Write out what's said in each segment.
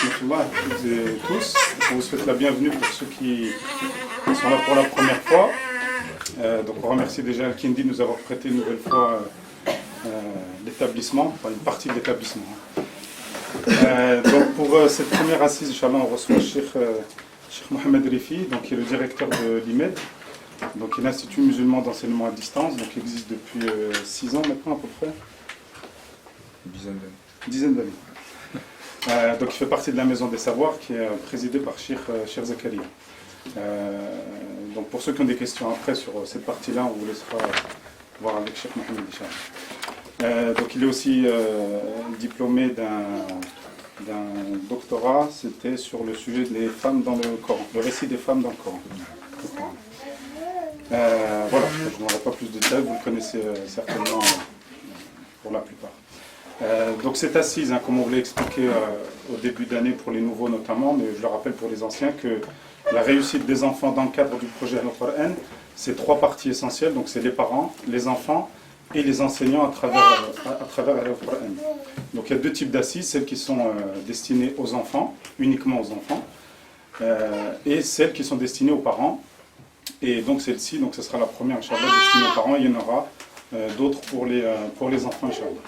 rahmatullah, toutes et tous. On vous souhaite la bienvenue pour ceux qui sont là pour la première fois. Donc on remercie déjà Al-Kindi de nous avoir prêté une nouvelle fois l'établissement, enfin une partie de l'établissement. Donc pour cette première assise, Inch'Allah, on reçoit Cheikh Mohamed Rifi, donc, qui est le directeur de l'IMED, donc qui est l'Institut musulman d'enseignement à distance, donc qui existe depuis 6 ans maintenant à peu près. Une dizaine d'années. Donc il fait partie de la Maison des Savoirs qui est présidée par Cheikh Zakaria. Donc pour ceux qui ont des questions après sur cette partie-là, on vous laissera voir avec Cheikh Mohamed Hicham. Donc il est aussi diplômé d'un doctorat, c'était sur le sujet des femmes dans le Coran, le récit des femmes dans le Coran. Voilà, je n'aurai pas plus de détails, vous le connaissez certainement pour la plupart. Donc cette assise, comme on vous l'a expliqué au début d'année pour les nouveaux notamment, mais je le rappelle pour les anciens, que la réussite des enfants dans le cadre du projet Al-Qur'an, c'est 3 parties essentielles, donc c'est les parents, les enfants et les enseignants à travers Al-Qur'an. Donc il y a 2 types d'assises, celles qui sont destinées aux enfants, uniquement aux enfants, et celles qui sont destinées aux parents. Et donc celle-ci, donc ce sera la première, Inch'Allah, destinée aux parents, il y en aura d'autres pour les enfants, Inch'Allah.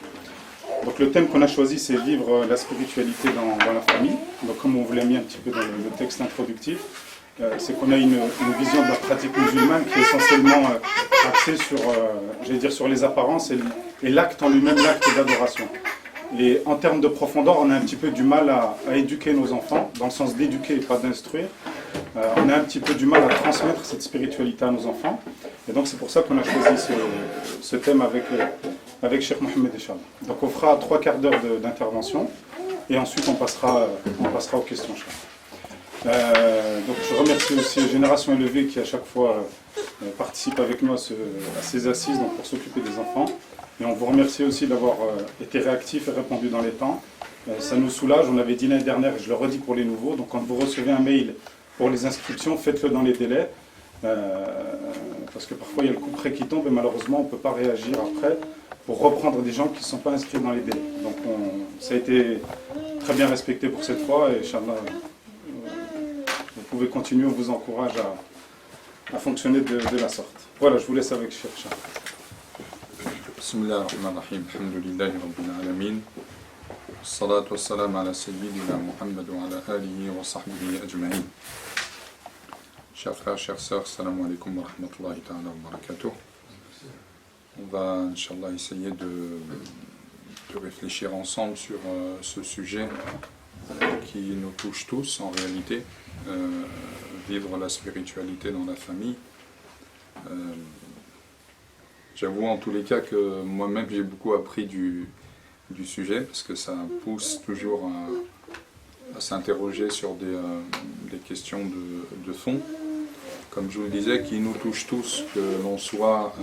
Donc le thème qu'on a choisi, c'est vivre la spiritualité dans la famille. Donc comme on vous l'a mis un petit peu dans le texte introductif, c'est qu'on a une vision de la pratique musulmane qui est essentiellement axée sur, j'allais dire, sur les apparences et l'acte en lui-même, l'acte d'adoration. Et en termes de profondeur, on a un petit peu du mal à éduquer nos enfants, dans le sens d'éduquer et pas d'instruire. On a un petit peu du mal à transmettre cette spiritualité à nos enfants. Et donc c'est pour ça qu'on a choisi ce thème avec Cheikh Mohamed Hicham. Donc on fera 3 quarts d'heure d'intervention et ensuite on passera aux questions. Donc je remercie aussi Génération Élevée qui à chaque fois participe avec nous à ces assises donc pour s'occuper des enfants. Et on vous remercie aussi d'avoir été réactif et répondu dans les temps. Ça nous soulage, on l'avait dit l'année dernière et je le redis pour les nouveaux. Donc quand vous recevez un mail pour les inscriptions, faites-le dans les délais. Parce que parfois il y a le coup près qui tombe et malheureusement on ne peut pas réagir après pour reprendre des gens qui ne sont pas inscrits dans les délais. Donc ça a été très bien respecté pour cette fois et Inch'Allah, vous pouvez continuer, on vous encourage à fonctionner de la sorte. Voilà, je vous laisse avec Cheikh Shah. Bismillah ar-Rahman ar-Rahim, alhamdulillahi rabbil alamin, salatu wassalam ala sayyidina Muhammad wa ala alihi wa sahbihi ajma'in. Chers frères, chères sœurs, salam alaikum wa rahmatullahi ta'ala wa barakatuh. On va, Inch'Allah, essayer de réfléchir ensemble sur ce sujet qui nous touche tous en réalité, vivre la spiritualité dans la famille. J'avoue en tous les cas que moi-même j'ai beaucoup appris du sujet parce que ça pousse toujours à s'interroger sur des questions de fond. Comme je vous le disais, qui nous touche tous, que l'on soit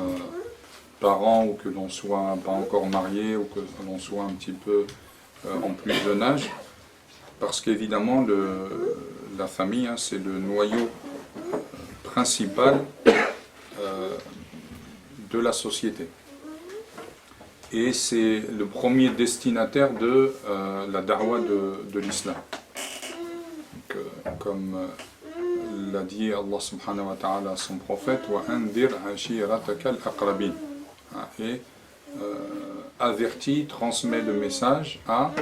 parents ou que l'on soit pas encore marié ou que l'on soit un petit peu en plus jeune âge. Parce qu'évidemment la famille, c'est le noyau principal de la société. Et c'est le premier destinataire de la darwa de l'islam. Comme l'a dit Allah subhanahu wa ta'ala à son prophète, wa andir ashiratak al-aqrabin. Et avertis, transmets le message à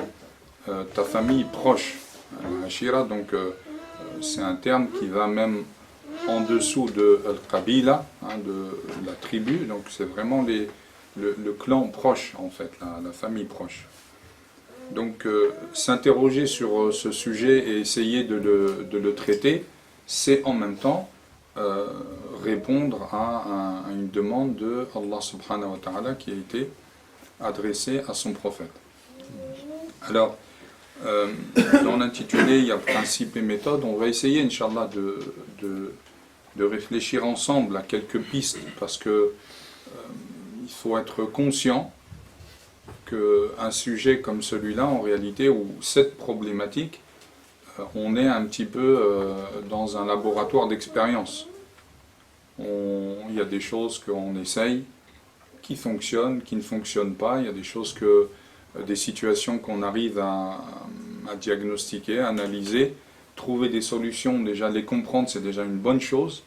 ta famille proche. Ashira, donc c'est un terme qui va même en dessous de al-qabila, de la tribu, donc c'est vraiment le clan proche en fait, la famille proche. Donc s'interroger sur ce sujet et essayer de le traiter, c'est en même temps répondre à une demande de Allah subhanahu wa ta'ala qui a été adressée à son prophète. Alors, dans l'intitulé, il y a principes et méthodes. On va essayer, Inch'Allah, de réfléchir ensemble à quelques pistes, parce que il faut être conscient qu'un sujet comme celui-là, en réalité, ou cette problématique, on est un petit peu dans un laboratoire d'expérience. Il y a des choses qu'on essaye, qui fonctionnent, qui ne fonctionnent pas. Il y a des choses des situations qu'on arrive à diagnostiquer, à analyser, trouver des solutions. Déjà, les comprendre, c'est déjà une bonne chose.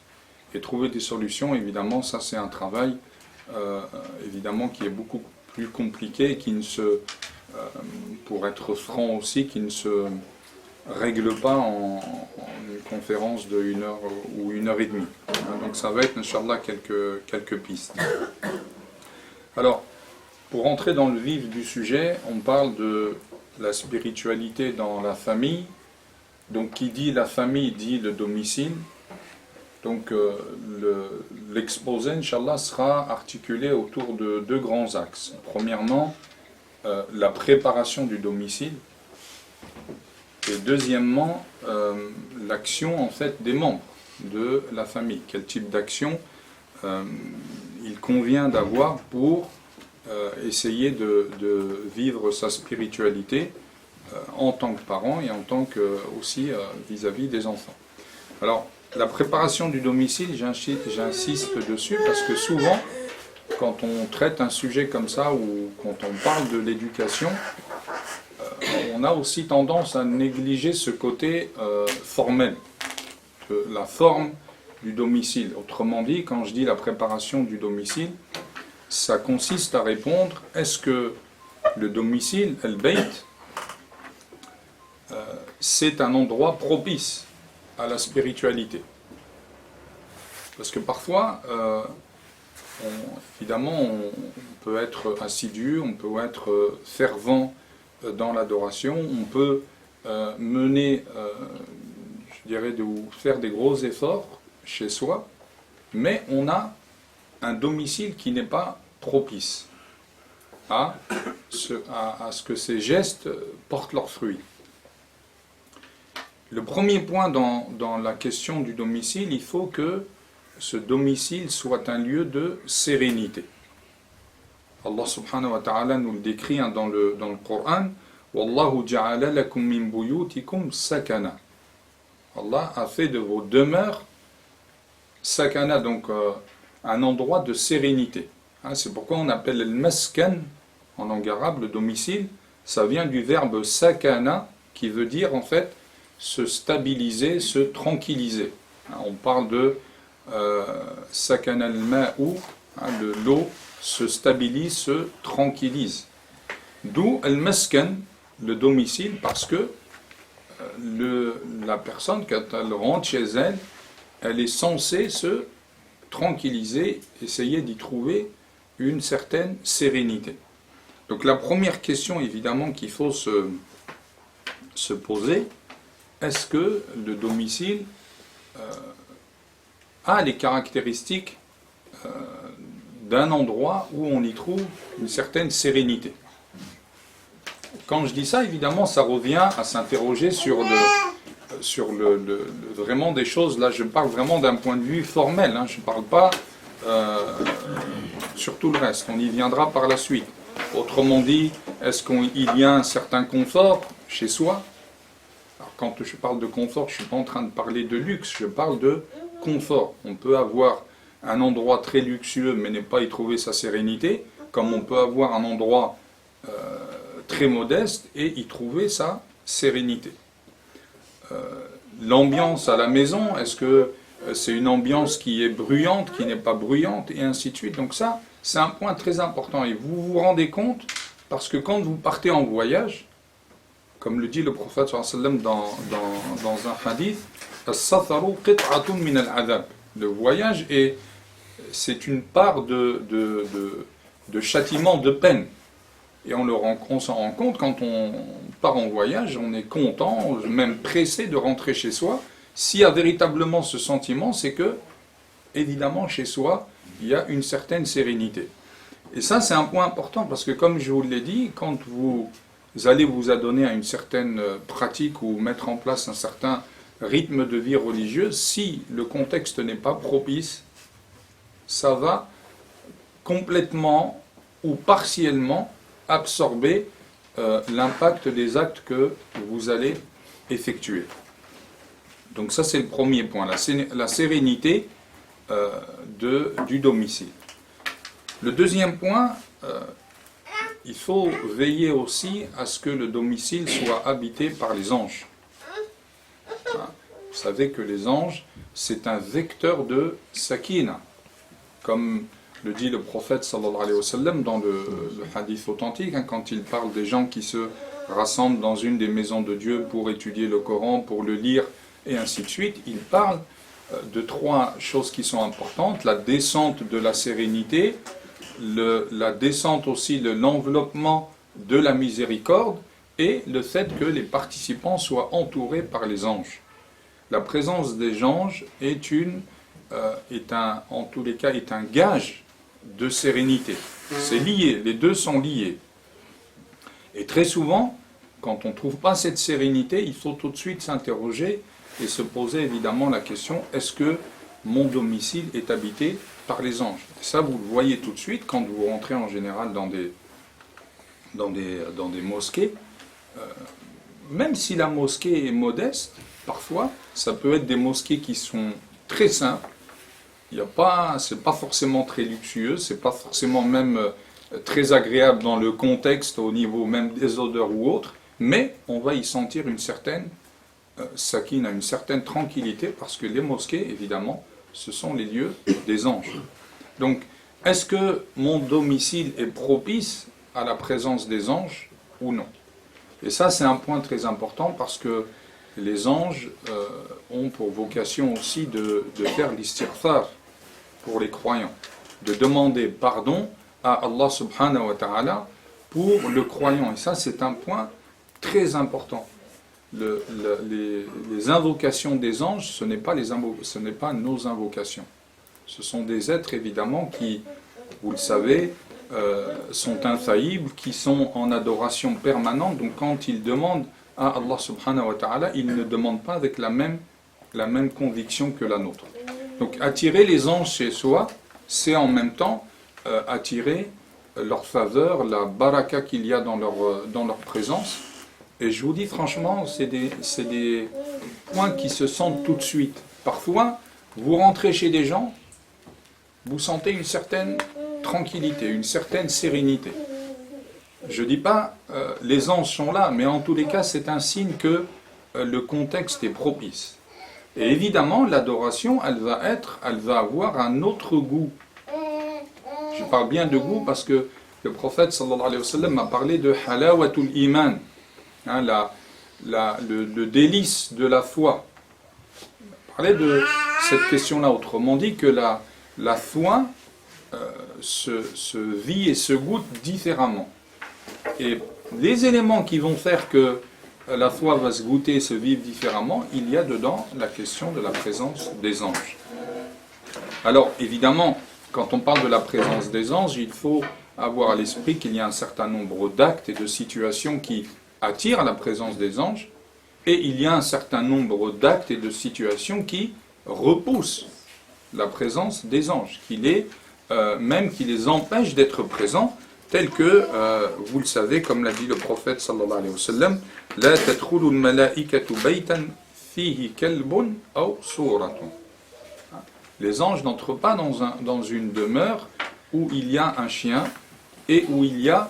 Et trouver des solutions, évidemment, ça c'est un travail évidemment qui est beaucoup plus compliqué et qui ne se, pour être franc aussi, qui ne se règle pas en une conférence de 1 heure ou 1 heure et demie. Donc ça va être, Inch'Allah, quelques pistes. Alors, pour entrer dans le vif du sujet, on parle de la spiritualité dans la famille. Donc qui dit la famille dit le domicile. Donc l'exposé, Inch'Allah, sera articulé autour de 2 grands axes. Premièrement, la préparation du domicile. Et deuxièmement, l'action en fait des membres de la famille. Quel type d'action il convient d'avoir pour essayer de vivre sa spiritualité en tant que parent et en tant que aussi vis-à-vis des enfants. Alors, la préparation du domicile, j'insiste dessus parce que souvent, quand on traite un sujet comme ça ou quand on parle de l'éducation, on a aussi tendance à négliger ce côté formel, la forme du domicile. Autrement dit, quand je dis la préparation du domicile, ça consiste à répondre, est-ce que le domicile, el-Bayt, c'est un endroit propice à la spiritualité? Parce que parfois, évidemment, on peut être assidu, on peut être fervent dans l'adoration, on peut mener, je dirais, faire des gros efforts chez soi, mais on a un domicile qui n'est pas propice à ce que ces gestes portent leurs fruits. Le premier point dans la question du domicile, il faut que ce domicile soit un lieu de sérénité. Allah subhanahu wa ta'ala nous le décrit dans le Coran. Wallahu ja'ala lakum min buyutikum sakana. Allah a fait de vos demeures sakana, donc un endroit de sérénité. C'est pourquoi on appelle le maskan en langue arabe, le domicile. Ça vient du verbe sakana qui veut dire en fait se stabiliser, se tranquilliser. On parle de sakana al-ma'u, l'eau se stabilise, se tranquillise. D'où al-maskan, le domicile, parce que la personne, quand elle rentre chez elle, elle est censée se tranquilliser, essayer d'y trouver une certaine sérénité. Donc la première question évidemment qu'il faut se poser, est-ce que le domicile a les caractéristiques d'un endroit où on y trouve une certaine sérénité? Quand je dis ça, évidemment, ça revient à s'interroger sur vraiment des choses. Là, je parle vraiment d'un point de vue formel. Je ne parle pas sur tout le reste. On y viendra par la suite. Autrement dit, est-ce qu'il y a un certain confort chez soi? Alors, quand je parle de confort, je ne suis pas en train de parler de luxe. Je parle de confort. On peut avoir un endroit très luxueux, mais ne pas y trouver sa sérénité, comme on peut avoir un endroit très modeste et y trouver sa sérénité. L'ambiance à la maison, est-ce que c'est une ambiance qui est bruyante, qui n'est pas bruyante, et ainsi de suite. Donc ça, c'est un point très important. Et vous vous rendez compte, parce que quand vous partez en voyage, comme le dit le prophète sallallahu alayhi wa sallam dans un hadith, as-safaru qit'atun min al-adab. Le voyage, c'est une part de châtiment, de peine. Et on s'en rend compte, quand on part en voyage, on est content, même pressé de rentrer chez soi. S'il y a véritablement ce sentiment, c'est que, évidemment, chez soi, il y a une certaine sérénité. Et ça, c'est un point important, parce que comme je vous l'ai dit, quand vous allez vous adonner à une certaine pratique ou mettre en place un certain rythme de vie religieuse, si le contexte n'est pas propice, ça va complètement ou partiellement absorber l'impact des actes que vous allez effectuer. Donc ça, c'est le premier point, la sérénité du domicile. Le deuxième point, il faut veiller aussi à ce que le domicile soit habité par les anges. Hein? Vous savez que les anges, c'est un vecteur de sakina, comme le dit le prophète sallallahu alayhi wa sallam dans le hadith authentique, hein, quand il parle des gens qui se rassemblent dans une des maisons de Dieu pour étudier le Coran, pour le lire, et ainsi de suite. Il parle de trois choses qui sont importantes: la descente de la sérénité, la descente aussi de l'enveloppement de la miséricorde, et le fait que les participants soient entourés par les anges. La présence des anges en tous les cas, est un gage de sérénité. C'est lié, les deux sont liés. Et très souvent, quand on ne trouve pas cette sérénité, il faut tout de suite s'interroger et se poser évidemment la question: est-ce que mon domicile est habité par les anges? Et ça, vous le voyez tout de suite quand vous rentrez en général dans des mosquées. Même si la mosquée est modeste, parfois, ça peut être des mosquées qui sont très simples. C'est pas forcément très luxueux, c'est pas forcément même très agréable dans le contexte, au niveau même des odeurs ou autres, mais on va y sentir une certaine sakina, une certaine tranquillité, parce que les mosquées, évidemment, ce sont les lieux des anges. Donc, est-ce que mon domicile est propice à la présence des anges ou non? Et ça, c'est un point très important, parce que les anges ont pour vocation aussi de faire l'istighfar pour les croyants, de demander pardon à Allah subhanahu wa ta'ala pour le croyant. Et ça, c'est un point très important. Les invocations des anges, ce n'est pas nos invocations. Ce sont des êtres, évidemment, qui, vous le savez, sont infaillibles, qui sont en adoration permanente. Donc quand ils demandent à Allah subhanahu wa ta'ala, ils ne demandent pas avec la même conviction que la nôtre. Donc attirer les anges chez soi, c'est en même temps attirer leur faveur, la baraka qu'il y a dans leur présence. Et je vous dis franchement, c'est des points qui se sentent tout de suite. Parfois, vous rentrez chez des gens, vous sentez une certaine tranquillité, une certaine sérénité. Je ne dis pas les anges sont là, mais en tous les cas, c'est un signe que le contexte est propice. Et évidemment, l'adoration, elle va avoir un autre goût. Je parle bien de goût parce que le prophète sallallahu alayhi wa sallam m'a parlé de halawatul iman, hein, le délice de la foi. Il parlait de cette question-là. Autrement dit, que la foi se vit et se goûte différemment. Et les éléments qui vont faire que la foi va se goûter et se vivre différemment, il y a dedans la question de la présence des anges. Alors, évidemment, quand on parle de la présence des anges, il faut avoir à l'esprit qu'il y a un certain nombre d'actes et de situations qui attirent la présence des anges, et il y a un certain nombre d'actes et de situations qui repoussent la présence des anges, qui les empêchent d'être présents, tels que, vous le savez, comme l'a dit le prophète sallallahu alayhi wa sallam, la tadkhulu al-malaikatu baytan fihi kalbun aw suratun. Les anges n'entrent pas dans une demeure où il y a un chien et où il y a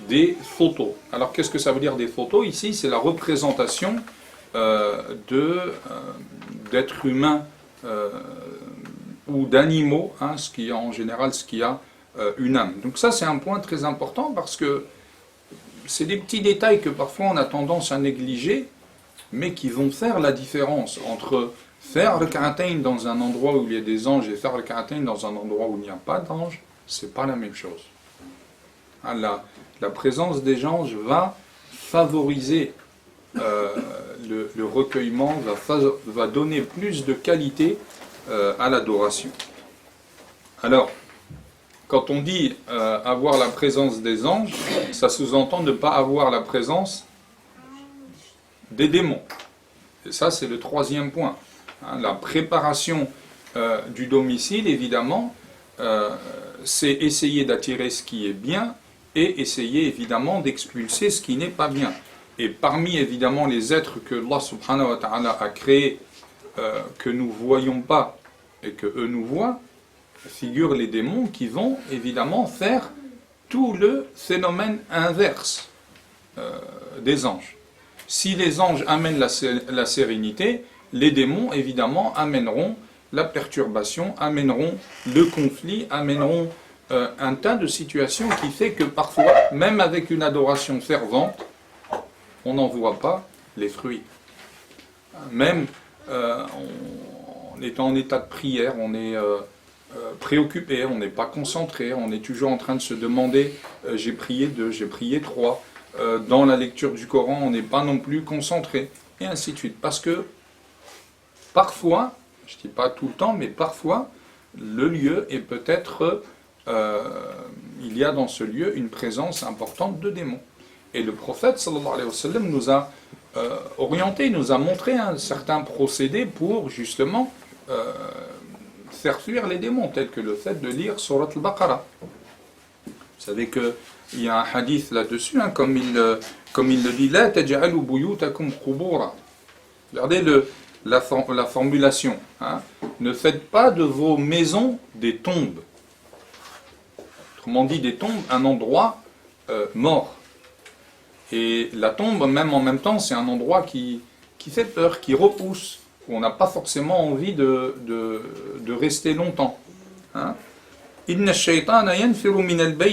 des photos. Alors qu'est-ce que ça veut dire des photos? Ici, c'est la représentation d'êtres humains ou d'animaux, hein, en général ce qui a une âme. Donc ça, c'est un point très important, parce que c'est des petits détails que parfois on a tendance à négliger, mais qui vont faire la différence entre faire le rak'atayn dans un endroit où il y a des anges et faire le rak'atayn dans un endroit où il n'y a pas d'anges. C'est pas la même chose. La présence des anges va favoriser le recueillement, va donner plus de qualité à l'adoration. Alors, quand on dit avoir la présence des anges, ça sous-entend ne pas avoir la présence des démons. Et ça, c'est le troisième point. Hein, la préparation du domicile, évidemment, c'est essayer d'attirer ce qui est bien et essayer, évidemment, d'expulser ce qui n'est pas bien. Et parmi, évidemment, les êtres que Allah subhanahu wa ta'ala a créés, que nous ne voyons pas et que eux nous voient, figurent les démons qui vont, évidemment, faire tout le phénomène inverse des anges. Si les anges amènent la sérénité, les démons, évidemment, amèneront la perturbation, amèneront le conflit, amèneront un tas de situations qui fait que parfois, même avec une adoration fervente, on n'en voit pas les fruits. Même en étant en état de prière, on est préoccupé, on n'est pas concentré, on est toujours en train de se demander j'ai prié 2, j'ai prié 3. Dans la lecture du Coran, on n'est pas non plus concentré, et ainsi de suite. Parce que parfois, je ne dis pas tout le temps, mais parfois, le lieu est peut-être, il y a dans ce lieu une présence importante de démons. Et le prophète, sallallahu alayhi wa sallam, nous a orienté, nous a montré un certain procédé pour justement faire fuir les démons, tel que le fait de lire Surat al-Baqarah. Vous savez qu'il y a un hadith là-dessus, hein, comme il le dit, La taj'alu buyutakum qubura. Regardez la formulation. Hein. Ne faites pas de vos maisons des tombes. Autrement dit, des tombes, un endroit mort. Et la tombe, même en même temps, c'est un endroit qui fait peur, qui repousse, où on n'a pas forcément envie de rester longtemps. Hein. Inna ash-shaytana yanfiru min al-bayt